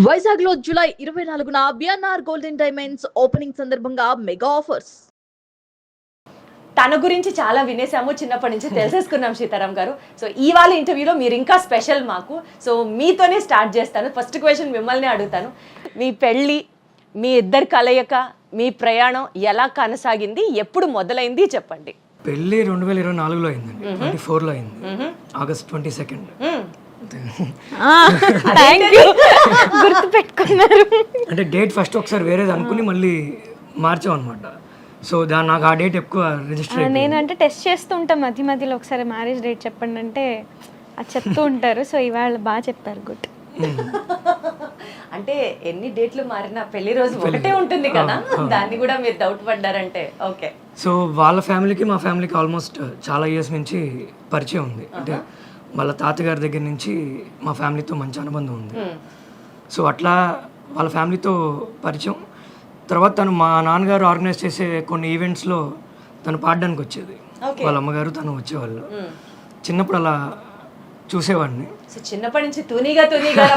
వైజాగ్ లో జూలై 24న BNR golden diamonds opening సందర్భంగా మెగా ఆఫర్స్. తన గురించి చాలా వినేసాము, చిన్నప్పటి నుంచి తెలిసేసుకున్నాం సీతారాం గారు. సో ఇవాళ ఇంటర్వ్యూలో మీరు ఇంకా స్పెషల్ మాకు. సో మీతోనే స్టార్ట్ చేస్తాను. ఫస్ట్ క్వశ్చన్ మిమ్మల్ని అడుగుతాను. మీ పెళ్ళి, మీ ఇద్దరు కలయిక, మీ ప్రయాణం ఎలా కొనసాగింది, ఎప్పుడు మొదలైంది చెప్పండి. పెళ్ళి 2024లో అయిందండి, 24లో అయింది, ఆగస్ట్ 22. గుర్తు పెట్టుకున్నారు. అంటే డేట్ ఫస్ట్ ఒకసారి వేరేది అనుకుని మళ్ళీ మార్చాం అనమాట. సో నాకు ఆ డేట్ ఎక్కువ రిజిస్టర్. నేనంటే టెస్ట్ చేస్తూ ఉంటాం మధ్య మధ్యలో, ఒకసారి మ్యారేజ్ డేట్ చెప్పండి అంటే అది చెప్తూ ఉంటారు. సో ఇవాళ బాగా చెప్పారు, గుడ్. అంటే ఎన్ని డేట్లు మారినా పెళ్లి రోజు ఒకటే ఉంటుంది కదా, దాన్ని కూడా మీరు డౌట్ పడ్డారంటే ఓకే. సో వాళ్ళ ఫ్యామిలీకి మా ఫ్యామిలీకి ఆల్మోస్ట్ చాలా ఇయర్స్ నుంచి పరిచయం ఉంది. అంటే వాళ్ళ తాతగారి దగ్గర నుంచి మా ఫ్యామిలీతో మంచి అనుబంధం ఉంది. సో అట్లా వాళ్ళ ఫ్యామిలీతో పరిచయం. తర్వాత తను మా నాన్నగారు ఆర్గనైజ్ చేసే కొన్ని ఈవెంట్స్లో తను పాడడానికి వచ్చేది. వాళ్ళ అమ్మగారు తను వచ్చేవాళ్ళు. చిన్నప్పుడు అలా చూసేవాడిని. సో చిన్నప్పటి నుంచి తూనీగా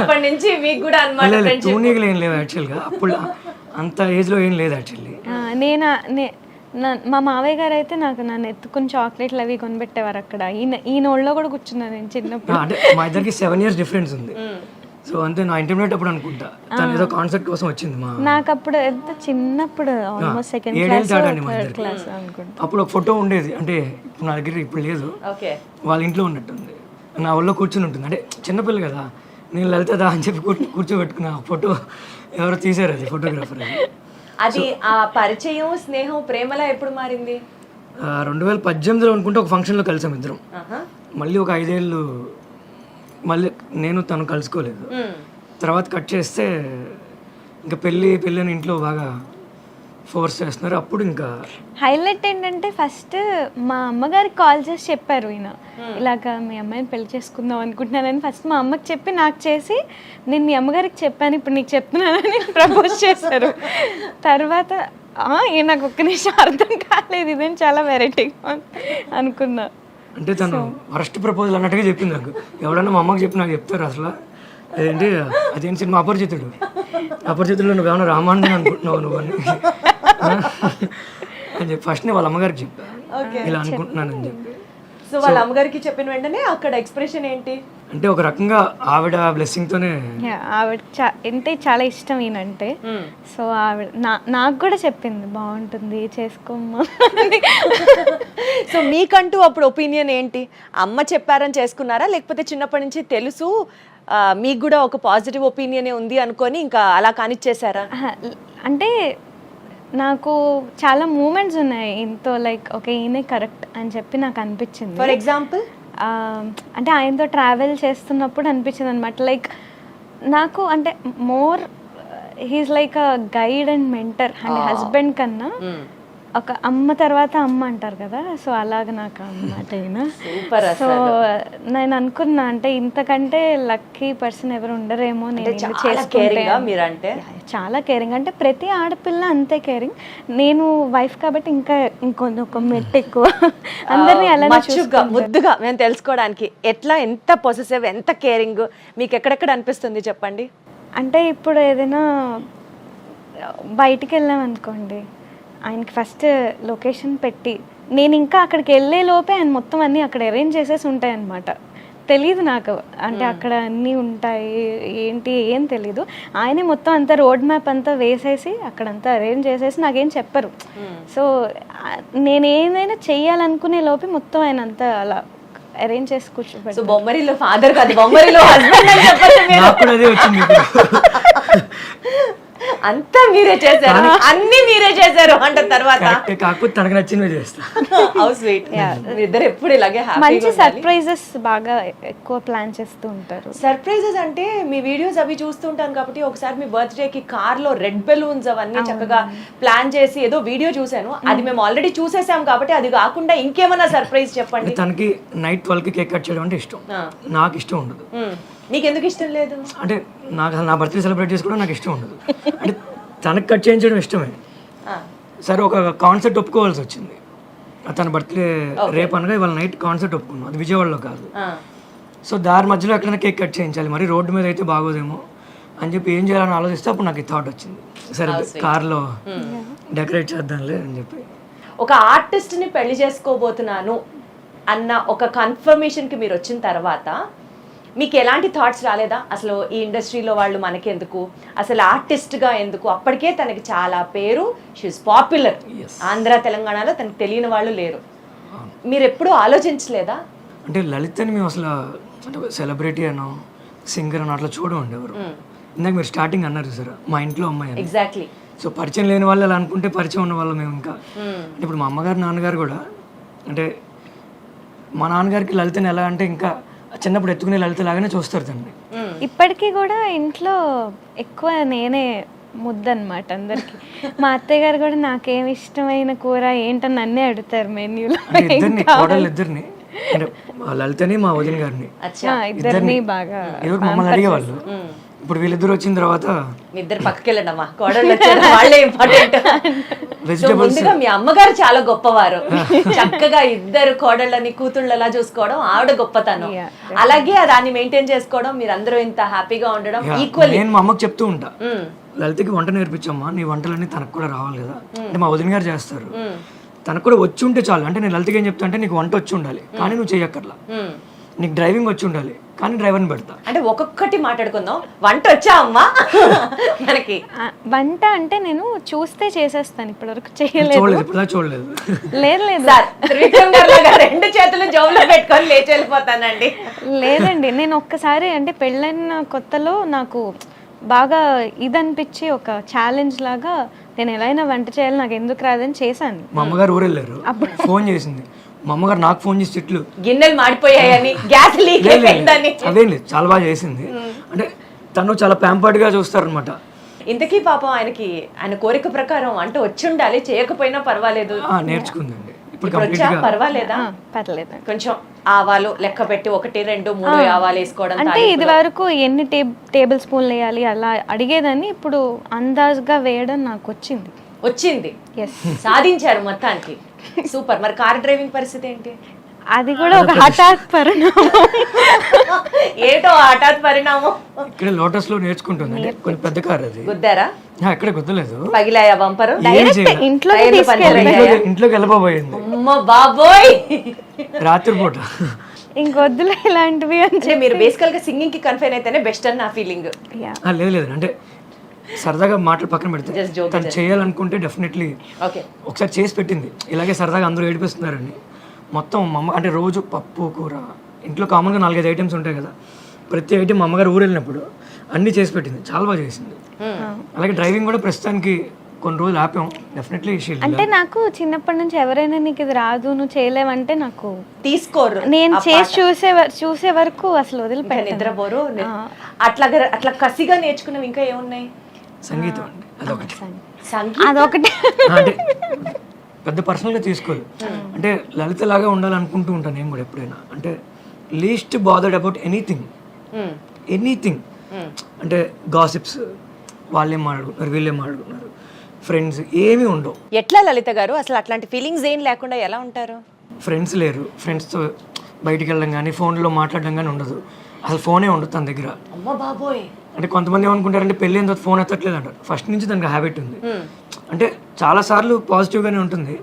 అప్పటి నుంచి మీకు కూడా అన్నమాట. తూనీగా ఏం లేదు యాక్చువల్గా, అప్పుడు అంత ఏజ్లో ఏం లేదు యాక్చువల్లీ. మా మావయ్య గారు అయితే నన్ను ఎత్తుకుని చాక్లెట్లు అవి కొనిపెట్టేవారు అక్కడ. ఈయన ఒళ్ళో కూడా కూర్చున్నాను నేను చిన్నప్పుడు. అంటే మా ఇద్దరికి 7 years డిఫరెన్స్ ఉంది. సో అంతే, నా ఇంటర్మీడియట్ అప్పుడు అనుకుంటా తను ఏదో కాన్సెప్ట్ కోసం వచ్చింది. నాకు అప్పుడు ఎంత చిన్నప్పుడు, ఆల్మోస్ట్ సెకండ్ క్లాస్ అనుకుంటా. అప్పుడు ఒక ఫోటో ఉండేది, అంటే ఇప్పుడు నా దగ్గర ఇప్పుడు లేదు, వాళ్ళ ఇంట్లో ఉన్నట్టుంది. నా ఒళ్ళో కూర్చుని ఉంటుంది. అంటే చిన్నపిల్ల కదా, నేను లలితదా అని చెప్పి కూర్చోబెట్టుకున్న ఫోటో ఎవరో తీసారు, అది ఫోటోగ్రాఫర్. అది ఆ పరిచయం, స్నేహం, ప్రేమలా ఎప్పుడు మారింది? 2018లో అనుకుంటే ఒక ఫంక్షన్లో కలిసాం ఇద్దరం. మళ్ళీ ఒక 5 ఏళ్ళు మళ్ళీ నేను తను కలుసుకోలేదు. తర్వాత కట్ చేస్తే ఇంకా పెళ్ళి అని ఇంట్లో బాగా ఫోర్స్ చేస్తున్నారు. అప్పుడు ఇంకా హైలైట్ ఏంటంటే ఫస్ట్ మా అమ్మగారికి కాల్ చేసి చెప్పారు, ఈయన ఇలాగ మీ అమ్మాయిని పెళ్లి చేసుకుందాం అనుకుంటున్నానని. ఫస్ట్ మా అమ్మకి చెప్పి నాకు చేసి, నేను మీ అమ్మగారికి చెప్పాను, ఇప్పుడు నీకు చెప్తున్నానని ప్రపోజ్ చేశారు. తర్వాత నాకు ఒక్క నిమిషం అర్థం కాలేదు, ఇదేం చాలా వెరైటీగా అనుకున్నా. అంటే తను ఫస్ట్ ప్రపోజల్ అన్నట్టుగా చెప్పింది నాకు. ఎవడన్నా మా అమ్మకి చెప్పి నాకు చెప్తారు అసలు. అదేంటి అదేంటి సినిమా అపరిచితుడు నువ్వు ఏమన్నా రామానుజన్ అనుకుంటున్నావు నువ్వు అని చెప్పి ఫస్ట్ వాళ్ళ అమ్మగారికి చెప్పాను, ఇలా అనుకుంటున్నానని చెప్పి. సో వాళ్ళ అమ్మగారికి చెప్పిన వెంటనే అక్కడ ఎక్స్ప్రెషన్ ఏంటి? అంటే ఒక రకంగా ఆవిడ బ్లెస్సింగ్ తోనే. ఆవిడ అంటే చాలా ఇష్టం ఈయనంటే. సో ఆవిడ నాకు కూడా చెప్పింది, బాగుంటుంది చేసుకోమ్మా. సో మీకంటూ అప్పుడు ఒపీనియన్ ఏంటి? అమ్మ చెప్పారని చేసుకున్నారా, లేకపోతే చిన్నప్పటి నుంచి తెలుసు మీకు కూడా ఒక పాజిటివ్ ఒపీనియనే ఉంది అనుకొని ఇంకా అలా కానిచ్చేసారా? అంటే నాకు చాలా మూమెంట్స్ ఉన్నాయి ఇంతో, లైక్ ఓకే ఈయనే కరెక్ట్ అని చెప్పి నాకు అనిపించింది. ఫర్ ఎగ్జాంపుల్ అంటే ఆయనతో ట్రావెల్ చేస్తున్నప్పుడు అనిపించింది అనమాట. లైక్ నాకు అంటే more he's like a guide and mentor. And husband కన్నా ఒక అమ్మ తర్వాత అమ్మ అంటారు కదా, సో అలాగ నాకు అన్నమాట ఈయన. సో నేను అనుకున్నా, అంటే ఇంతకంటే లక్కీ పర్సన్ ఎవరు ఉండరేమో నేను చేసుకుంటే. చాలా కేరింగ్, అంటే ప్రతి ఆడపిల్ల అంతే కేరింగ్. నేను వైఫ్ కాబట్టి ఇంకా ఇంకొక మెట్ ఎక్కువ. అందరినీ అలా ముద్దుగా మేము తెలుసుకోవడానికి ఎట్లా, ఎంత పొసెసివ్, ఎంత కేరింగ్ మీకు ఎక్కడెక్కడ అనిపిస్తుంది చెప్పండి. అంటే ఇప్పుడు ఏదైనా బయటికి వెళ్ళాం అనుకోండి, ఆయనకి ఫస్ట్ లొకేషన్ పెట్టి, నేను ఇంకా అక్కడికి వెళ్ళే లోపే ఆయన మొత్తం అన్నీ అక్కడ అరేంజ్ చేసేసి ఉంటాయి అన్నమాట. తెలీదు నాకు, అంటే అక్కడ అన్నీ ఉంటాయి ఏంటి ఏం తెలీదు. ఆయనే మొత్తం అంతా రోడ్ మ్యాప్ అంతా వేసేసి అక్కడంతా అరేంజ్ చేసేసి నాకేం చెప్పరు. సో నేను ఏదైనా చెయ్యాలనుకునే లోపే మొత్తం ఆయన అంతా అలా అరేంజ్ చేసి కూర్చోబెట్టి. సో బొమ్మరిలో ఫాదర్ కాదు, బొమ్మరిలో హస్బెండ్ అని చెప్పండి. అంతా మీరే చేశారు, అన్ని మీరే చేశారు అంట. తర్వాత కాకపోతే తనకు నచ్చినవి చేస్తా. House sweet. ఇద్దరు ఎప్పుడు ఇలాగే మంచి సర్ప్రైజెస్ బాగా ఎక్కువ ప్లాన్ చేస్తూ ఉంటారు. సర్ప్రైజెస్ అంటే మీ వీడియోస్ అవి చూస్తుంటాను కాబట్టి, ఒకసారి మీ బర్త్డే కి కార్ లో రెడ్ బెలూన్స్ అవన్నీ చక్కగా ప్లాన్ చేసి ఏదో వీడియో చూసాను. అది మేము ఆల్రెడీ చూసేసాం కాబట్టి అది కాకుండా ఇంకేమైనా సర్ప్రైజ్ చెప్పండి. తనకి నైట్ 12కి కేక్ కట్ చేయడం అంటే ఇష్టం, నాకు ఇష్టం ఉండదు. నీకు ఎందుకు ఇష్టం లేదు? అంటే నాకు నా బర్త్డే సెలబ్రేట్ చేసుకోవడం నాకు ఇష్టం ఉండదు. అంటే తనకు కట్ చేయించడం ఇష్టమే. సరే ఒక కాన్సెప్ట్ ఒప్పుకోవాల్సి వచ్చింది. తన బర్త్డే రేపు అనగా ఇవాళ నైట్ కాన్సెప్ట్ ఒప్పుకున్నాం, అది విజయవాడలో కాదు. సో దారి మధ్యలో ఎక్కడైనా కేక్ కట్ చేయించాలి, మరి రోడ్డు మీద అయితే బాగోదేమో అని చెప్పి ఏం చేయాలని ఆలోచిస్తే అప్పుడు నాకు ఈ థాట్ వచ్చింది, సరే కార్లో డెకరేట్ చేద్దాంలే అని చెప్పి. ఒక ఆర్టిస్ట్ని పెళ్లి చేసుకోబోతున్నాను అన్న ఒక కన్ఫర్మేషన్కి మీరు వచ్చిన తర్వాత మీకు ఎలాంటి థాట్స్ రాలేదా? అసలు ఈ ఇండస్ట్రీలో వాళ్ళు మనకెందుకు, అసలు ఆర్టిస్ట్గా ఎందుకు? అప్పటికే తనకి చాలా పేరు, షీఈస్ పాపులర్. ఆంధ్ర తెలంగాణలో తనకు తెలియని వాళ్ళు లేరు. మీరు ఎప్పుడూ ఆలోచించలేదా? అంటే లలితని మేము అసలు అంటే సెలబ్రిటీ అనో సింగర్ అనో అట్లా చూడమండి ఎవరు. ఇందాక మీరు స్టార్టింగ్ అన్నారు సార్, మా ఇంట్లో అమ్మాయి అని. ఎగ్జాక్ట్లీ. సో పరిచయం లేని వాళ్ళు అలా అనుకుంటే పరిచయం ఉన్న వాళ్ళు మేము ఇంకా. అంటే ఇప్పుడు మా అమ్మగారు నాన్నగారు కూడా అంటే మా నాన్నగారికి లలితని ఎలా అంటే ఇంకా చిన్నప్పుడు ఎత్తుకునే లలిత లాగానే చూస్తారు తనని. ఇప్పటికీ కూడా ఇంట్లో ఎక్కువ నేనే ముద్దనమాట అందరికి. మా అత్తయ్య గారు కూడా నాకేం ఇష్టమైన కూర ఏంటని నన్నే అడుగుతారు మెన్యూలో. ఇద్దరిని కోడలు ఇద్దరిని అంటే లలితని మా వదిన గారిని ఇద్దరిని బాగా మమ్మల్ని అడిగేవాళ్ళు. ఇప్పుడు వీళ్ళిద్దరు వచ్చిన తర్వాత మీ ఇద్దరు పక్కకి వెళ్ళండమ్మా, కోడళ్ళు వచ్చారు వాళ్ళే ఇంపార్టెంట్. వెజిటబుల్స్ ముందుగా మీ అమ్మగారు చాలా గొప్పవారు, చక్కగా ఇద్దరు కోడళ్ళని కూతుళ్ళలా చూసుకోవడం ఆవిడ గొప్పతనం. అలాగే దాన్ని మెయింటైన్ చేసుకోవడం, మీరందరూ ఇంత హ్యాపీగా ఉండడం ఈక్వల్. నేను మా అమ్మకి చెప్తూ ఉంటా, లలితకి వంట నేర్పించమ్మా, నీ వంటలన్నీ తనకు కూడా రావాలి కదా. అంటే మా వదిన గారు చేస్తారు, తనకు కూడా వచ్చి ఉంటే చాలు. అంటే నేను లలితకి ఏం చెప్తా అంటే నీకు వంట వచ్చి ఉండాలి కానీ నువ్వు చెయ్యక్కర్లా, నీకు డ్రైవింగ్ వచ్చి ఉండాలి కానీ డ్రైవర్ని పెడతా. అంటే ఒక్కొక్కటి మాట్లాడుకుందాం. వంట వచ్చా అమ్మా మనకి? వంట అంటే నేను చూస్తే చేసేస్తాను, ఇప్పటివరకు చేయలేదు. చూడలేదు, ఇప్పుడు చూడలేదు. లేదు లేదు సార్, త్రివిక్రమ్ గారు లాగా రెండు చేతులు జోబులో పెట్టుకొని లేచి వెళ్ళిపోతానండి. లేదండి, నేను ఒక్కసారి అంటే పెళ్ళైన కొత్తలో నాకు బాగా ఇదనిపించి ఒక ఛాలెంజ్ లాగా నేను ఎలా అయినా వంట చేయాలి, నాకు ఎందుకు రాదని చేశాను. మా అమ్మగారు ఊరు వెళ్ళారు, ఫోన్ చేసింది. మా అమ్మగారు నాకు ఫోన్ చేసి తిట్లు, గిన్నెలు మాడిపోయాయని, గ్యాస్ లీక్ అయిపోయిందని. అదేం లేదు, చాలా బాగా చేసింది. అంటే తను చాలా ప్యాంపర్డ్ గా చూస్తారు అనమాట. ఇంతకీ పాపం ఆయనకి ఆయన కోరిక ప్రకారం వంట వచ్చి ఉండాలి, చేయకపోయినా పర్వాలేదు. నేర్చుకుందండి ఇప్పుడు ఇప్పుడు వచ్చా పర్వాలేదా? పర్లేదు. కొంచెం ఆవాలు లెక్క పెట్టి 1, 2, 3 ఆవాలు వేసుకోవడం. అంటే ఇది వరకు ఎన్ని టేబుల్ స్పూన్లు వేయాలి అలా అడిగేదాన్ని, ఇప్పుడు అందాజుగా వేయడం నాకు వచ్చింది. ఎస్, సాధించారు మొత్తానికి. సూపర్. మరి కార్ డ్రైవింగ్ పరిస్థితి ఏంటి? అది కూడా ఒక హఠాత్ పరిణామం. ఏటో హఠాత్ పరిణామం. ఇక్కడ లోటస్ లో నేర్చుకుంటుంది, కొంచెం పెద్ద కార్ అది. గుద్దారా? ఇక్కడ గుద్దలేదు, పగిలాయా బంపరు? ఇంట్లోకి వెళ్ళిపోయింది. అమ్మ బాబోయ్, రాత్రిపూట. ఇంకొద్దులే ఇలాంటివి. అంటే మీరు బేసికల్ గా సింగింగ్ కి కన్ఫైన్ అయితేనే బెస్ట్ అని నా ఫీలింగ్. లేదు అంటే సరదాగా మాటలు పక్కన పెడితే తను చేయాలనుకుంటే డెఫినెట్లీ ఒకసారి చేసి పెట్టింది. ఇలాగే సరదాగా అందరూ ఏడిపిస్తున్నారని మొత్తం మా అమ్మ అంటే రోజు పప్పు కూర ఇంట్లో కామన్గా 4-5 ఐటమ్స్ ఉంటాయి కదా, ప్రతి ఐటమ్ మా అమ్మగారు ఊరు వెళ్ళినప్పుడు అన్నీ చేసి పెట్టింది, చాలా బాగా చేసింది. అలాగే డ్రైవింగ్ కూడా ప్రస్తుతానికి కొన్ని రోజులు ఆపాం. డెఫినెట్లీ అంటే నాకు చిన్నప్పటి నుంచి ఎవరైనా నీకు ఇది రాదు నువ్వు చేయలేవంటే నాకు తీసుకోరు, నేను చేసి చూసే వరకు అసలు వదిలిపెట్టాను, నిద్రపోరు. అట్లా కసిగా నేర్చుకున్నవి ఇంకా ఏమున్నాయి? సంగీతం అండి, అదొకటి. అదొకటి అంటే పెద్ద పర్సనల్గా తీసుకోదు. అంటే లలిత లాగా ఉండాలనుకుంటూ ఉంటాను నేను కూడా ఎప్పుడైనా. అంటే లీస్ట్ బాదర్డ్ అబౌట్ ఎనీథింగ్. అంటే గాసిప్స్, వాళ్ళేం మాట్లాడుకుంటున్నారు వీళ్ళేం మాట్లాడుకుంటున్నారు, ఫ్రెండ్స్ ఏమీ ఉండవు. ఎట్లా లలిత గారు అసలు అట్లాంటి ఫీలింగ్స్ ఏం లేకుండా ఎలా ఉంటారు? ఫ్రెండ్స్ లేరు, ఫ్రెండ్స్తో బయటికి వెళ్ళడం కానీ ఫోన్లో మాట్లాడడం కానీ ఉండదు, అసలు ఫోనే ఉండదు తన దగ్గర. అమ్మ బాబోయ్. అంటే కొంతమంది ఏమనుకుంటారంటే పెళ్ళి అయిన తర్వాత ఫోన్ ఎత్తట్లేదు అంటారు. ఫస్ట్ నుంచి దానికి హ్యాబిట్ ఉంది. అంటే చాలా సార్లు పాజిటివ్గానే ఉంటుంది,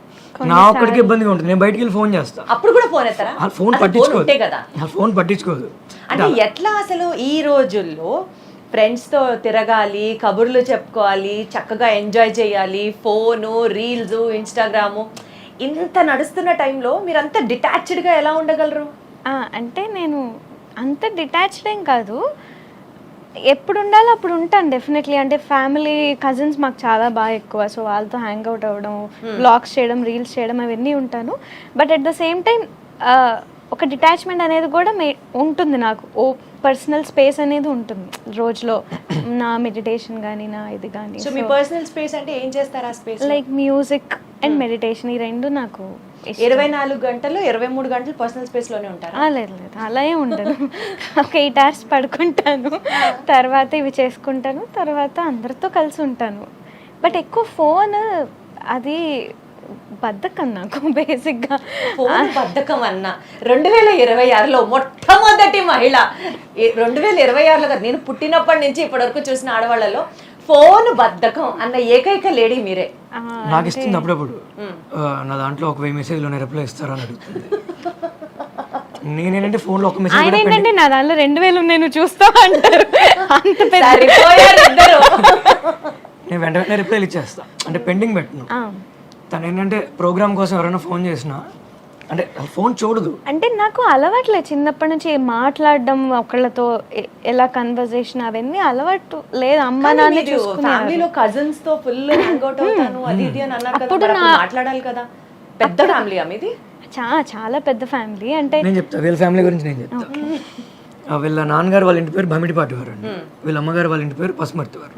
నా ఒక్కడికి ఇబ్బందిగా ఉంటుంది. నేను బయటికి వెళ్ళి ఫోన్ చేస్తా, అప్పుడు కూడా ఫోన్ ఎత్తారా? ఫోన్ పట్టించుకోదు కదా, ఫోన్ పట్టించుకోదు. అంటే ఎట్లా అసలు ఈ రోజుల్లో ఫ్రెండ్స్తో తిరగాలి, కబుర్లు చెప్పుకోవాలి, చక్కగా ఎంజాయ్ చేయాలి, ఫోను, రీల్స్, ఇన్స్టాగ్రాము ఇంత నడుస్తున్న టైంలో మీరంతా డిటాచ్డ్గా ఎలా ఉండగలరు? అంటే నేను అంత డిటాచ్డ్ ఏం కాదు, ఎప్పుడు ఉండాలో అప్పుడు ఉంటాను డెఫినెట్లీ. అంటే ఫ్యామిలీ కజిన్స్ మాకు చాలా బాగా ఎక్కువ, సో వాళ్ళతో హ్యాంగ్ అవుట్ అవ్వడం, బ్లాగ్స్ చేయడం, రీల్స్ చేయడం అవన్నీ ఉంటాను. But at the same time ఒక డిటాచ్మెంట్ అనేది కూడా ఉంటుంది నాకు. ఓ పర్సనల్ స్పేస్ అనేది ఉంటుంది రోజులో, నా మెడిటేషన్ కానీ నా ఇది కానీ. సో మీ పర్సనల్ స్పేస్ అంటే ఏం చేస్తారు ఆ space? Like music and meditation, ఈ రెండు నాకు 24 గంటలు 23 గంటలు పర్సనల్ స్పేస్ లోనే ఉంటారా? లేదు అలా ఏం ఉండదు. ఒక 8 hours పడుకుంటాను, తర్వాత ఇవి చేసుకుంటాను, తర్వాత అందరితో కలిసి ఉంటాను. బట్ ఎక్కువ ఫోన్ అది బద్ధకం నాకు బేసిక్గా. ఫోన్ బద్ధకం అన్న 2026లో మొట్టమొదటి మహిళ 2026లో కదా, నేను పుట్టినప్పటి నుంచి ఇప్పటివరకు చూసిన ఆడవాళ్ళలో ఫోన్ బద్ధకం అన్న ఏకైక లేడీ మీరే. నాకు ఇస్తుంది అప్పుడప్పుడు. నా దాంట్లో ఒక 1000 మెసేజ్లోనే రిప్లై ఇస్తారా అని అడుగుతుంది. నేనేంటంటే ఫోన్లో ఒక మెసేజ్ ఆయన ఏంటంటే నా దాంట్లో 2000 ఉన్నాయి నువ్వు చూస్తావా అంటారు. అంత పెద్ద సరిపోయారు ఇద్దరు. నేను వెంటనే రిప్లైలు ఇచ్చేస్తా, అంటే పెండింగ్ పెట్టను. తను ఏంటంటే ప్రోగ్రామ్ కోసం ఎవరైనా ఫోన్ చేసినా అంటే ఫోన్ చూడదు. అంటే నాకు అలవాట్లే చిన్నప్పటి నుంచి మాట్లాడడం ఒకళ్ళతో ఎలా కన్వర్జేషన్ అవన్నీ అలవాటు లేదు. అమ్మ నాన్న చూసుకునే ఫ్యామిలీలో కజిన్స్ తో ఫుల్ హ్యాంగ్ అవుట్ అవుతాను అది ఇది అని అన్నారు కదా, మరి అప్పుడు మాట్లాడాలి కదా. పెద్ద ఫ్యామిలీ మీది? చాలా పెద్ద ఫ్యామిలీ. అంటే నేను చెప్తా వీళ్ళ ఫ్యామిలీ గురించి నేను చెప్తా. వీళ్ళ నాన్నగారు వాళ్ళ ఇంటి పేరు భమిడిపాటి వారు అండి. వీళ్ళ అమ్మగారు వాళ్ళ ఇంటి పేరు పసుమర్తి వారు.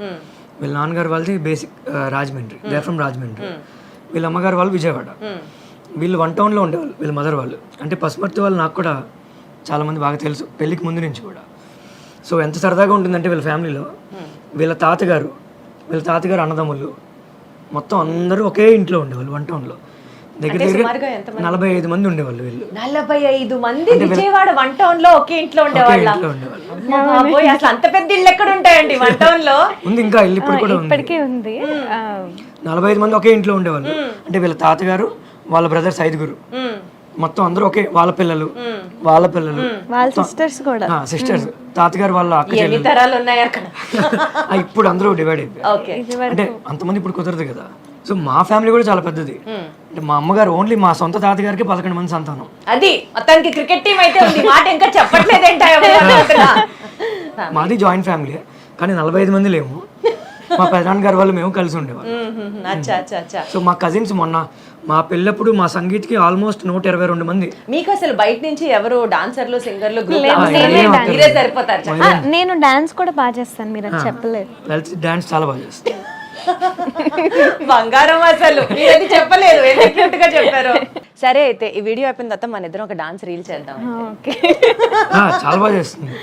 వీళ్ళ నాన్నగారు వాళ్ళది basic Rajahmundry, they from Rajahmundry. వీళ్ళ అమ్మగారు వాళ్ళు విజయవాడ. వీళ్ళు 1 టౌన్లో ఉండేవాళ్ళు వీళ్ళ మదర్ వాళ్ళు. అంటే పసుమర్తి వాళ్ళు నాకు కూడా చాలామంది బాగా తెలుసు పెళ్ళికి ముందు నుంచి కూడా. సో ఎంత సరదాగా ఉంటుందంటే వీళ్ళ ఫ్యామిలీలో వీళ్ళ తాతగారు అన్నదమ్ములు మొత్తం అందరూ ఒకే ఇంట్లో ఉండేవాళ్ళు 1 టౌన్లో. దగ్గర 45 మంది ఉండేవాళ్ళు వీళ్ళు. 45 మంది విజయవాడ 1 టౌన్ లో ఒకే ఇంట్లో ఉండేవాళ్ళ? అసలు అంత పెద్ద ఇల్లు ఎక్కడ ఉంటాయండి 1 టౌన్ లో? ఉంది, ఇంకా ఇల్లు ఇప్పుడు కూడా ఇప్పటికీ ఉంది. 45 మంది ఒకే ఇంట్లో ఉండేవాళ్ళు. అంటే వీళ్ళ తాతగారు వాళ్ళ బ్రదర్స్ 5గురు మొత్తం అందరూ ఒకే, వాళ్ళ పిల్లలు వాళ్ళ సిస్టర్స్ కూడా, సిస్టర్స్, తాతగారు వాళ్ళ అక్క ఎన్ని తరాలు ఉన్నాయి అక్కడ? ఇప్పుడు అందరూ డివైడ్ అయిపోయారు. అంటే అంతమంది ఇప్పుడు కుదరదు కదా. సో మా ఫ్యామిలీ కూడా చాలా పెద్దది. అంటే మా అమ్మగారు ఓన్లీ మా సొంత తాతగారికి 11 మంది సంతానం. అది మొత్తానికి క్రికెట్ టీం అయితే ఉంది, మాట ఇంకా చెప్పట్లేదేంట. మాది జాయింట్ ఫ్యామిలీ, కానీ 45 మంది లేము. మా పెదనాన్న గారు వాళ్ళు మేము కలిసి ఉండేవాళ్ళం. సో మా కజిన్స్ మొన్న మా పెళ్ళప్పుడు మా సంగీత్కి ఆల్మోస్ట్ 122 మంది. మీకు అసలు బయట నుంచి ఎవరు డాన్సర్లు సింగర్లు మీరే సరిపోతారు? నేను డాన్స్ కూడా బాగా చేస్తాను, మీరు అది చెప్పలేదు. డాన్స్ చాలా బాగా చేస్తాను. బంగారం అసలు చెప్పలేదు, క్యూట్ గా చెప్పారు. సరే అయితే ఈ వీడియో అయిపోయిన తర్వాత మన ఇద్దరం ఒక డాన్స్ రీల్ చేద్దాం. చాలా బాగా చేస్తుంది.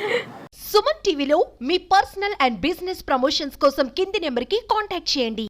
సుమన్ టీవీలో మీ పర్సనల్ అండ్ బిజినెస్ ప్రమోషన్స్ కోసం కింది నెంబర్కి కాంటాక్ట్ చేయండి.